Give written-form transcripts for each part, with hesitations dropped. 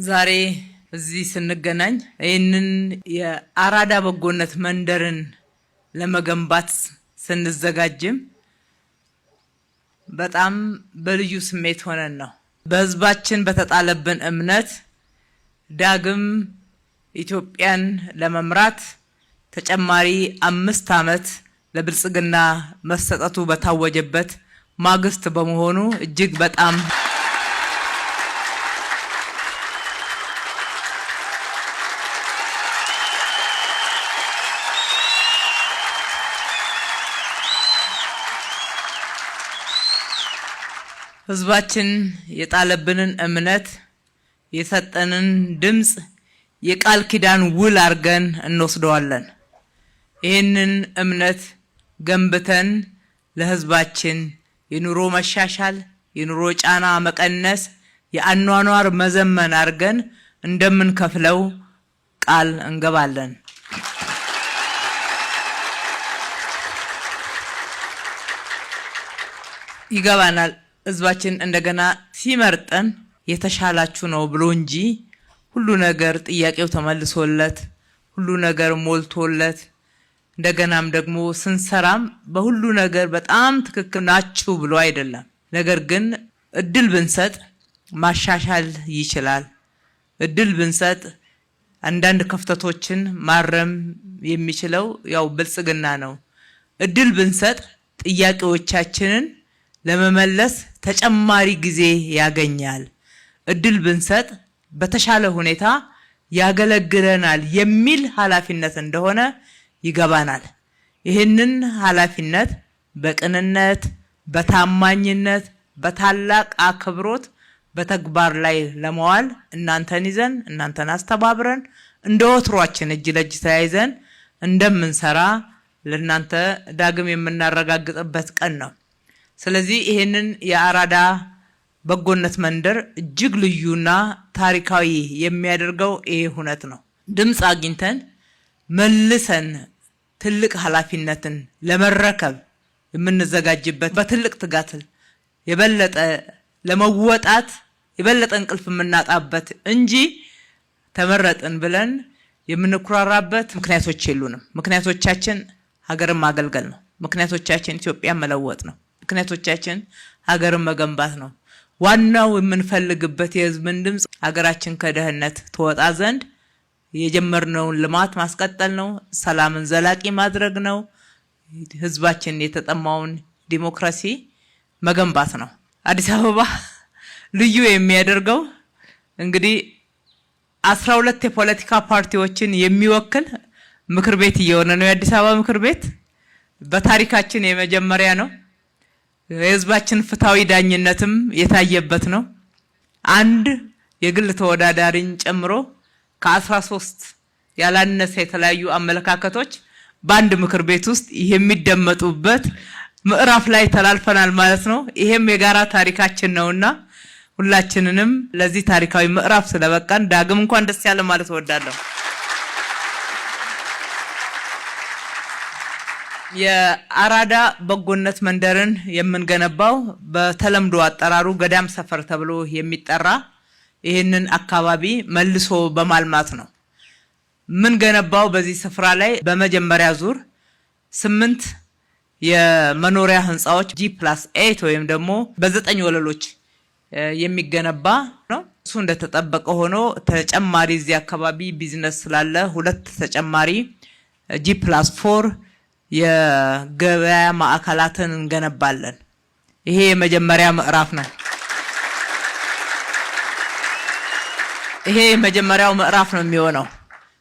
ዛሬ እዚህ ስንገናኝ ይህንን የአራዳ በጎነት መንደርን ለመገንባት ስንዘጋጅም በጣም በልዩ ስሜት ሆነን ነው። በህዝባችን በተጣለብን እምነት ዳግም ኢትዮጵያን ለመምራት ተጨማሪ 5 ዓመት ለብልጽግና መሰጠቱ በታወጀበት ማግስት በመሆኑ እጅግ በጣም ህዝባችን የጣለብንን እምነት የሰጠንን ድምጽ የቃል ኪዳን ውል አርገን እንወስደዋለን። ይህንን እምነት ገንብተን ለህዝባችን የኑሮ መሻሻል፣ የኑሮ ጫና መቀነስ፣ የአኗኗር መዘመን አርገን እንደምንከፍለው ቃል እንገባለን። ይገባናል ህዝባችን እንደገና ሲመርጠን የተሻላችሁ ነው ብሎ እንጂ ሁሉ ነገር ጥያቄው ተመልሶለት ሁሉ ነገር ሞልቶለት እንደገናም ደግሞ ስንሰራም በሁሉ ነገር በጣም ትክክል ናችሁ ብሎ አይደለም። ነገር ግን እድል ብንሰጥ ማሻሻል ይችላል። እድል ብንሰጥ አንዳንድ ክፍተቶችን ማረም የሚችለው ያው ብልጽግና ነው። እድል ብንሰጥ ጥያቄዎቻችንን ለመመለስ ተጨማሪ ጊዜ ያገኛል። እድል ብንሰጥ በተሻለ ሁኔታ ያገለግለናል የሚል ኃላፊነት እንደሆነ ይገባናል። ይህንን ኃላፊነት በቅንነት፣ በታማኝነት፣ በታላቅ አክብሮት በተግባር ላይ ለማዋል እናንተን ይዘን እናንተን አስተባብረን እንደወትሯችን እጅ ለእጅ ተያይዘን እንደምንሰራ ለእናንተ ዳግም የምናረጋግጥበት ቀን ነው። ስለዚህ ይሄንን የአራዳ በጎነት መንደር እጅግ ልዩና ታሪካዊ የሚያደርገው ይሄ ሁነት ነው። ድምጽ አግኝተን መልሰን ትልቅ ኃላፊነትን ለመረከብ የምንዘጋጅበት በትልቅ ትጋት የበለጠ ለመወጣት የበለጠ እንቅልፍ የምናጣበት እንጂ ተመረጥን ብለን የምንኩራራበት ምክንያቶች የሉንም። ምክንያቶቻችን ሀገርን ማገልገል ነው። ምክንያቶቻችን ኢትዮጵያን መለወጥ ነው። ምክንያቶቻችን ሀገርን መገንባት ነው። ዋናው የምንፈልግበት የህዝብን ድምጽ ሀገራችን ከድህነት ትወጣ ዘንድ የጀመርነውን ልማት ማስቀጠል ነው። ሰላምን ዘላቂ ማድረግ ነው። ህዝባችን የተጠማውን ዲሞክራሲ መገንባት ነው። አዲስ አበባ ልዩ የሚያደርገው እንግዲህ 12 የፖለቲካ ፓርቲዎችን የሚወክል ምክር ቤት እየሆነ ነው። የአዲስ አበባ ምክር ቤት በታሪካችን የመጀመሪያ ነው። የህዝባችን ፍትሃዊ ዳኝነትም የታየበት ነው። አንድ የግል ተወዳዳሪን ጨምሮ ከ13 ያላነሰ የተለያዩ አመለካከቶች በአንድ ምክር ቤት ውስጥ የሚደመጡበት ምዕራፍ ላይ ተላልፈናል ማለት ነው። ይሄም የጋራ ታሪካችን ነውና ሁላችንንም ለዚህ ታሪካዊ ምዕራፍ ስለበቃን ዳግም እንኳን ደስ ያለ ማለት እወዳለሁ። የአራዳ በጎነት መንደርን የምንገነባው በተለምዶ አጠራሩ ገዳም ሰፈር ተብሎ የሚጠራ ይህንን አካባቢ መልሶ በማልማት ነው። ምን ገነባው በዚህ ስፍራ ላይ በመጀመሪያ ዙር 8 የመኖሪያ ህንጻዎች G+8 ወይም ደግሞ በ9 ወለሎች የሚገነባ ነው። እሱ እንደተጠበቀ ሆኖ ተጨማሪ እዚህ አካባቢ ቢዝነስ ስላለ 2 ተጨማሪ G+4 የገበያ ማዕከላትን እንገነባለን። ይሄ የመጀመሪያ ምዕራፍ ነው። ይሄ የመጀመሪያው ምዕራፍ ነው የሚሆነው።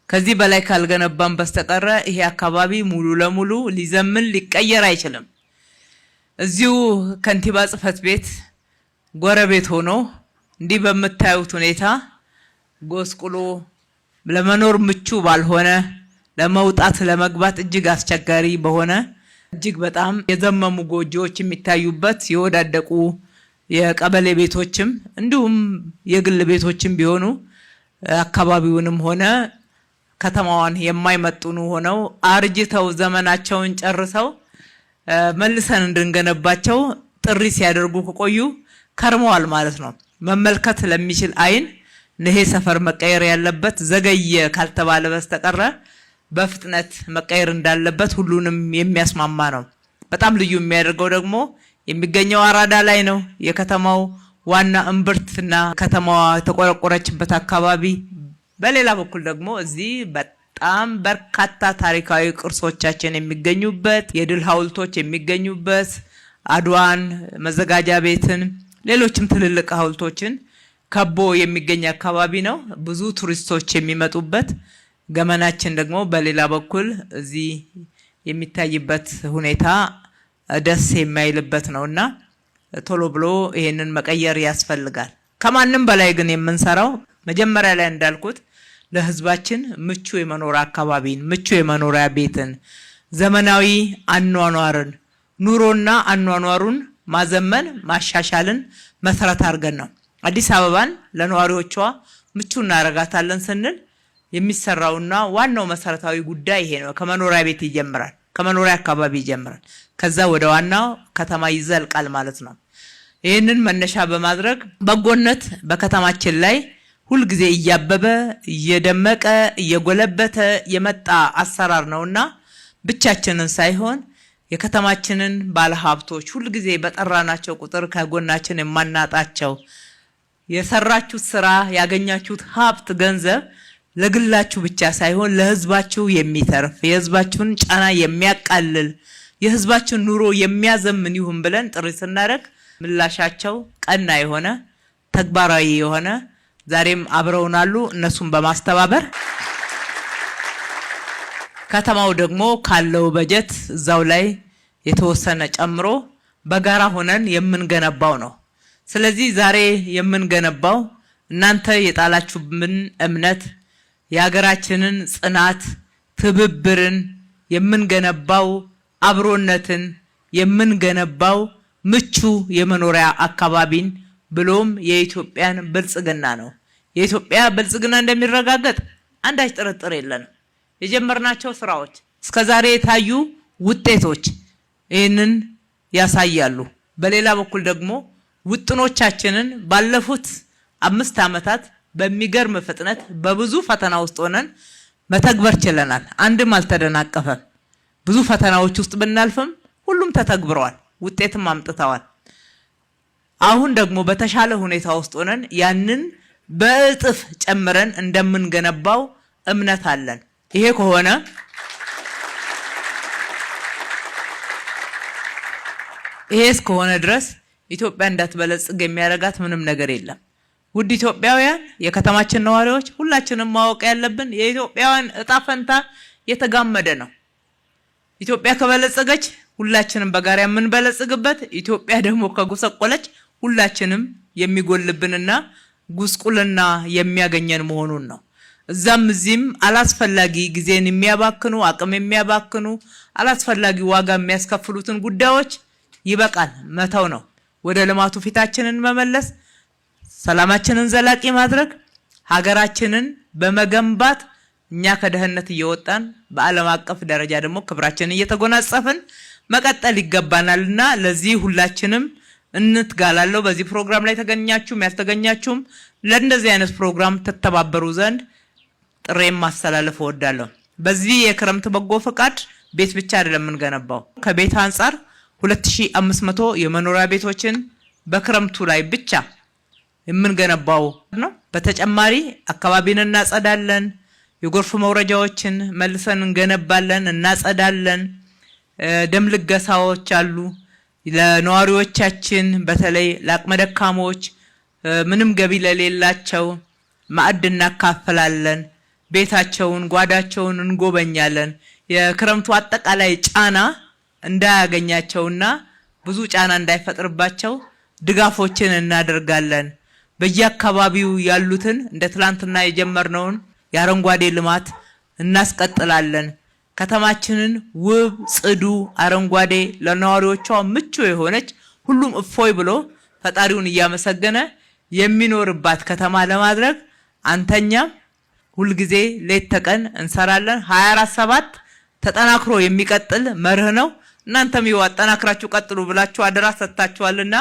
ከዚህ በላይ ካልገነባን በስተቀር ይሄ አካባቢ ሙሉ ለሙሉ ሊዘምን ሊቀየር አይችልም። እዚሁ ከንቲባ ጽሕፈት ቤት ጎረቤት ሆኖ እንዲህ በመታዩት ሁኔታ ጎስቁሎ ለመኖር ምቹ ባልሆነ ለመውጣት ለመግባት እጅግ አስቸጋሪ በሆነ እጅግ በጣም የዘመሙ ጎጆዎች የሚታዩበት የወዳደቁ የቀበሌ ቤቶችም እንዲሁም የግል ቤቶችም ቢሆኑ አካባቢውንም ሆነ ከተማዋን የማይመጥኑ ሆነው አርጅተው ዘመናቸውን ጨርሰው መልሰን እንድንገነባቸው ጥሪ ሲያደርጉ ከቆዩ ከርመዋል ማለት ነው። መመልከት ለሚችል አይን ይሄ ሰፈር መቀየር ያለበት ዘገየ ካልተባለ በስተቀር በፍጥነት መቀየር እንዳለበት ሁሉንም የሚያስማማ ነው። በጣም ልዩ የሚያደርገው ደግሞ የሚገኘው አራዳ ላይ ነው። የከተማው ዋና እምብርትና ከተማዋ የተቆረቆረችበት አካባቢ። በሌላ በኩል ደግሞ እዚህ በጣም በርካታ ታሪካዊ ቅርሶቻችን የሚገኙበት፣ የድል ሐውልቶች የሚገኙበት፣ አድዋን፣ መዘጋጃ ቤትን፣ ሌሎችም ትልልቅ ሐውልቶችን ከቦ የሚገኝ አካባቢ ነው። ብዙ ቱሪስቶች የሚመጡበት፣ ገመናችን ደግሞ በሌላ በኩል እዚህ የሚታይበት ሁኔታ ደስ የማይልበት ነውና ቶሎ ብሎ ይሄንን መቀየር ያስፈልጋል። ከማንም በላይ ግን የምንሰራው መጀመሪያ ላይ እንዳልኩት ለህዝባችን ምቹ የመኖሪያ አካባቢን፣ ምቹ የመኖሪያ ቤትን፣ ዘመናዊ አኗኗርን፣ ኑሮና አኗኗሩን ማዘመን ማሻሻልን መሰረት አድርገን ነው አዲስ አበባን ለነዋሪዎቿ ምቹ እናረጋታለን ስንል የሚሰራውና ዋናው መሰረታዊ ጉዳይ ይሄ ነው። ከመኖሪያ ቤት ይጀምራል፣ ከመኖሪያ አካባቢ ይጀምራል፣ ከዛ ወደ ዋናው ከተማ ይዘልቃል ማለት ነው። ይህንን መነሻ በማድረግ በጎነት በከተማችን ላይ ሁል ጊዜ እያበበ እየደመቀ እየጎለበተ የመጣ አሰራር ነውና ብቻችንን ሳይሆን የከተማችንን ባለሀብቶች ሁል ጊዜ በጠራናቸው ቁጥር ከጎናችን የማናጣቸው የሰራችሁት ስራ ያገኛችሁት ሀብት ገንዘብ ለግላችሁ ብቻ ሳይሆን ለህዝባችሁ የሚተርፍ የህዝባችሁን ጫና የሚያቃልል የህዝባችሁን ኑሮ የሚያዘምን ይሁን ብለን ጥሪ ስናደርግ ምላሻቸው ቀና የሆነ ተግባራዊ የሆነ ዛሬም አብረውናሉ። እነሱን በማስተባበር ከተማው ደግሞ ካለው በጀት እዛው ላይ የተወሰነ ጨምሮ በጋራ ሆነን የምንገነባው ነው። ስለዚህ ዛሬ የምንገነባው እናንተ የጣላችሁብን እምነት የሀገራችንን ጽናት ትብብርን የምንገነባው አብሮነትን የምንገነባው ምቹ የመኖሪያ አካባቢን ብሎም የኢትዮጵያን ብልጽግና ነው። የኢትዮጵያ ብልጽግና እንደሚረጋገጥ አንዳች ጥርጥር የለንም። የጀመርናቸው ስራዎች እስከዛሬ የታዩ ውጤቶች ይህንን ያሳያሉ። በሌላ በኩል ደግሞ ውጥኖቻችንን ባለፉት 5 ዓመታት በሚገርም ፍጥነት በብዙ ፈተና ውስጥ ሆነን መተግበር ችለናል። አንድም አልተደናቀፈም። ብዙ ፈተናዎች ውስጥ ብናልፍም ሁሉም ተተግብረዋል፣ ውጤትም አምጥተዋል። አሁን ደግሞ በተሻለ ሁኔታ ውስጥ ሆነን ያንን በእጥፍ ጨምረን እንደምንገነባው እምነት አለን። ይሄ ከሆነ እስከሆነ ድረስ ኢትዮጵያ እንዳትበለጽግ የሚያረጋት ምንም ነገር የለም። ውድ ኢትዮጵያውያን፣ የከተማችን ነዋሪዎች ሁላችንም ማወቅ ያለብን የኢትዮጵያውያን እጣ ፈንታ የተጋመደ ነው። ኢትዮጵያ ከበለጸገች ሁላችንም በጋራ የምንበለጽግበት፣ ኢትዮጵያ ደግሞ ከጎሰቆለች ሁላችንም የሚጎልብንና ጉስቁልና የሚያገኘን መሆኑን ነው። እዛም እዚህም አላስፈላጊ ጊዜን የሚያባክኑ አቅም የሚያባክኑ አላስፈላጊ ዋጋ የሚያስከፍሉትን ጉዳዮች ይበቃል መተው ነው። ወደ ልማቱ ፊታችንን መመለስ፣ ሰላማችንን ዘላቂ ማድረግ፣ ሀገራችንን በመገንባት እኛ ከደህንነት እየወጣን በዓለም አቀፍ ደረጃ ደግሞ ክብራችንን እየተጎናጸፍን መቀጠል ይገባናልና ለዚህ ሁላችንም እንትጋላለሁ። በዚህ ፕሮግራም ላይ ተገኛችሁም ያልተገኛችሁም ለእንደዚህ አይነት ፕሮግራም ተተባበሩ ዘንድ ጥሬም ማስተላለፍ እወዳለሁ። በዚህ የክረምት በጎ ፈቃድ ቤት ብቻ አይደለም የምንገነባው። ከቤት አንጻር 2500 የመኖሪያ ቤቶችን በክረምቱ ላይ ብቻ የምንገነባው ነው። በተጨማሪ አካባቢን እናጸዳለን፣ የጎርፍ መውረጃዎችን መልሰን እንገነባለን፣ እናጸዳለን። ደም ልገሳዎች አሉ። ለነዋሪዎቻችን በተለይ ለአቅመ ደካሞች ምንም ገቢ ለሌላቸው ማዕድ እናካፍላለን። ቤታቸውን ጓዳቸውን እንጎበኛለን። የክረምቱ አጠቃላይ ጫና እንዳያገኛቸውና ብዙ ጫና እንዳይፈጥርባቸው ድጋፎችን እናደርጋለን። በየአካባቢው ያሉትን እንደ ትላንትና የጀመርነውን የአረንጓዴ ልማት እናስቀጥላለን። ከተማችንን ውብ ጽዱ አረንጓዴ ለነዋሪዎቿ ምቹ የሆነች ሁሉም እፎይ ብሎ ፈጣሪውን እያመሰገነ የሚኖርባት ከተማ ለማድረግ አንተኛም ሁልጊዜ ሌት ተቀን እንሰራለን። 24/7 ተጠናክሮ የሚቀጥል መርህ ነው። እናንተም ይው አጠናክራችሁ ቀጥሉ ብላችሁ አደራ ሰጥታችኋልና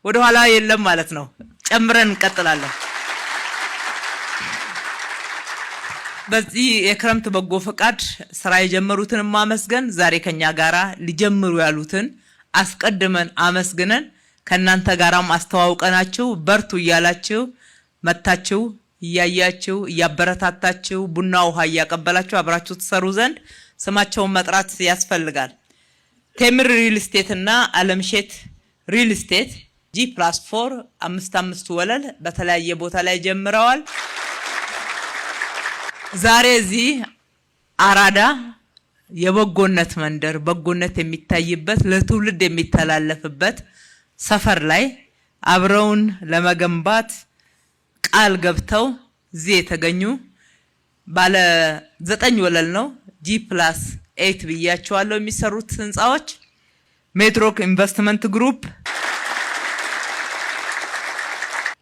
ወደ ኋላ የለም ማለት ነው። ጨምረን እንቀጥላለን። በዚህ የክረምት በጎ ፈቃድ ስራ የጀመሩትን ማመስገን ዛሬ ከኛ ጋራ ሊጀምሩ ያሉትን አስቀድመን አመስግነን ከናንተ ጋራም አስተዋውቀናችሁ በርቱ እያላችሁ መታችሁ እያያችሁ እያበረታታችሁ ቡና ውሃ እያቀበላችሁ አብራችሁ ተሰሩ ዘንድ ስማቸውን መጥራት ያስፈልጋል። ቴምር ሪል ስቴት እና አለምሼት ሪል ስቴት G+4 5 ወለል በተለያየ ቦታ ላይ ጀምረዋል። ዛሬ እዚህ አራዳ የበጎነት መንደር በጎነት የሚታይበት ለትውልድ የሚተላለፍበት ሰፈር ላይ አብረውን ለመገንባት ቃል ገብተው እዚህ የተገኙ ባለ 9 ወለል ነው G+8 ብያቸዋለሁ የሚሰሩት ህንጻዎች ሜትሮክ ኢንቨስትመንት ግሩፕ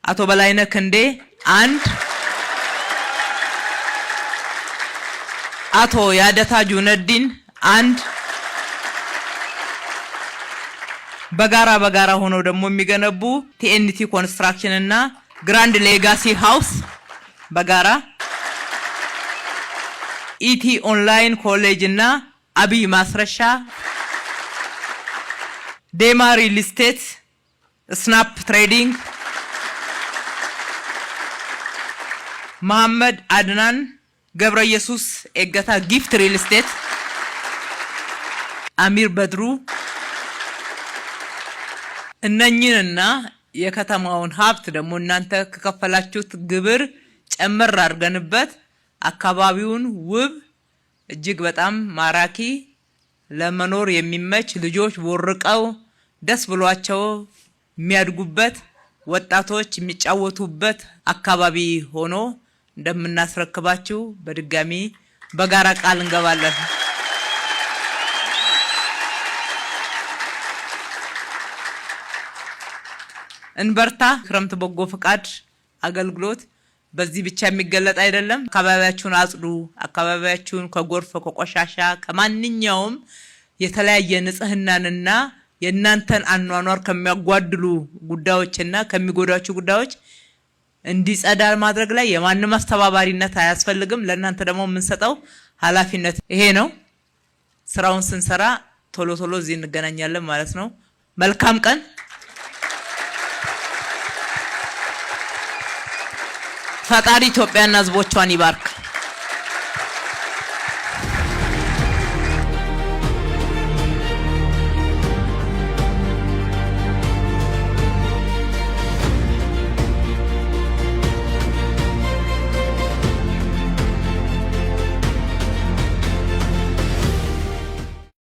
አቶ በላይነህ ክንዴ አንድ አቶ ያደታ ጁነዲን አንድ በጋራ ሆነው ደግሞ የሚገነቡ TNT ኮንስትራክሽን እና ግራንድ ሌጋሲ ሃውስ በጋራ ኢቲ ኦንላይን ኮሌጅ እና አብይ ማስረሻ ዴማ ሪል ስቴት ስናፕ ትሬዲንግ መሐመድ አድናን ገብረ ኢየሱስ ኤገታ ጊፍት ሪል ስቴት አሚር በድሩ እነኚህንና የከተማውን ሀብት ደግሞ እናንተ ከከፈላችሁት ግብር ጨምር አድርገንበት አካባቢውን ውብ እጅግ በጣም ማራኪ ለመኖር የሚመች ልጆች ወርቀው ደስ ብሏቸው የሚያድጉበት ወጣቶች የሚጫወቱበት አካባቢ ሆኖ እንደምናስረክባችሁ በድጋሚ በጋራ ቃል እንገባለን። እንበርታ። ክረምት በጎ ፈቃድ አገልግሎት በዚህ ብቻ የሚገለጥ አይደለም። አካባቢያችሁን አጽዱ። አካባቢያችሁን ከጎርፍ ከቆሻሻ ከማንኛውም የተለያየ ንጽህናንና የእናንተን አኗኗር ከሚያጓድሉ ጉዳዮችና ከሚጎዳችሁ ጉዳዮች እንዲጸዳ ማድረግ ላይ የማንም አስተባባሪነት አያስፈልግም። ለእናንተ ደግሞ የምንሰጠው ኃላፊነት ይሄ ነው። ስራውን ስንሰራ ቶሎ እዚህ እንገናኛለን ማለት ነው። መልካም ቀን። ፈጣሪ ኢትዮጵያና ሕዝቦቿን ይባርክ።